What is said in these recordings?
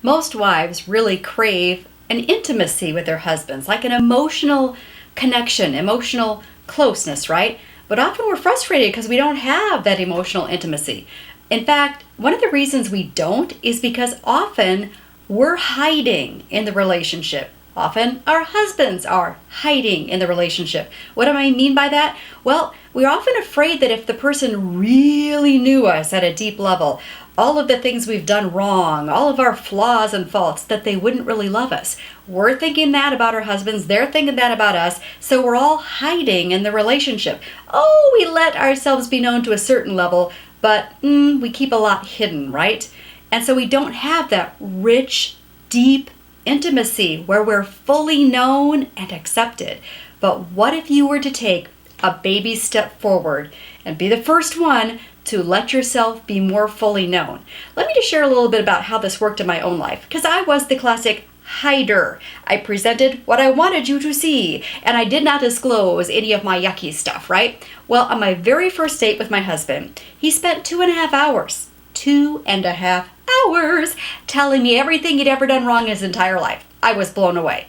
Most wives really crave an intimacy with their husbands, like an emotional connection, emotional closeness, right? But often we're frustrated because we don't have that emotional intimacy. In fact, one of the reasons we don't is because often we're hiding in the relationship. Often our husbands are hiding in the relationship. What do I mean by that? Well, we're often afraid that if the person really knew us at a deep level, all of the things we've done wrong, all of our flaws and faults, that they wouldn't really love us. We're thinking that about our husbands, they're thinking that about us, so we're all hiding in the relationship. Oh, we let ourselves be known to a certain level, but we keep a lot hidden, right? And so we don't have that rich, deep intimacy where we're fully known and accepted. But what if you were to take a baby step forward and be the first one to let yourself be more fully known? Let me just share a little bit about how this worked in my own life, because I was the classic hider. I presented what I wanted you to see, and I did not disclose any of my yucky stuff, right? Well, on my very first date with my husband, he spent 2.5 hours, 2.5 hours, telling me everything he'd ever done wrong in his entire life. I was blown away.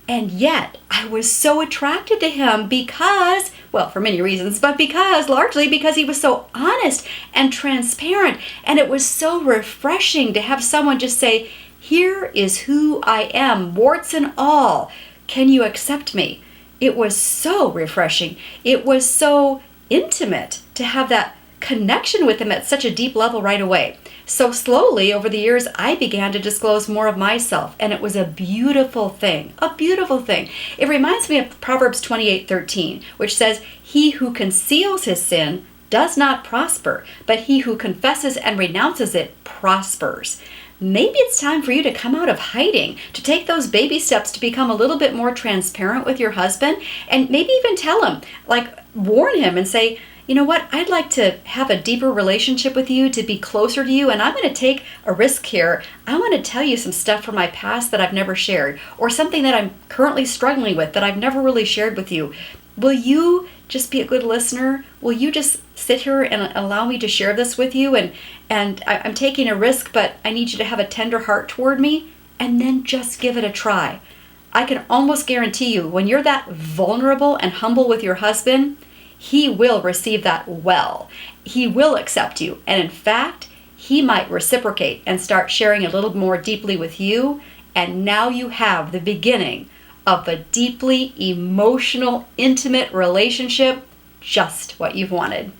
And yet, I was so attracted to him because, well, for many reasons, but largely because he was so honest and transparent. And it was so refreshing to have someone just say, here is who I am, warts and all. Can you accept me? It was so refreshing. It was so intimate to have that connection with him at such a deep level right away. So slowly over the years, I began to disclose more of myself, and it was a beautiful thing, a beautiful thing. It reminds me of Proverbs 28:13, which says, he who conceals his sin does not prosper, but he who confesses and renounces it prospers. Maybe it's time for you to come out of hiding, to take those baby steps to become a little bit more transparent with your husband, and maybe even tell him, like warn him and say, you know what, I'd like to have a deeper relationship with you, to be closer to you, and I'm going to take a risk here. I want to tell you some stuff from my past that I've never shared, or something that I'm currently struggling with that I've never really shared with you. Will you just be a good listener? Will you just sit here and allow me to share this with you? And I'm taking a risk, but I need you to have a tender heart toward me, and then just give it a try. I can almost guarantee you, when you're that vulnerable and humble with your husband, he will receive that well. He will accept you. And in fact, he might reciprocate and start sharing a little more deeply with you. And now you have the beginning of a deeply emotional, intimate relationship, just what you've wanted.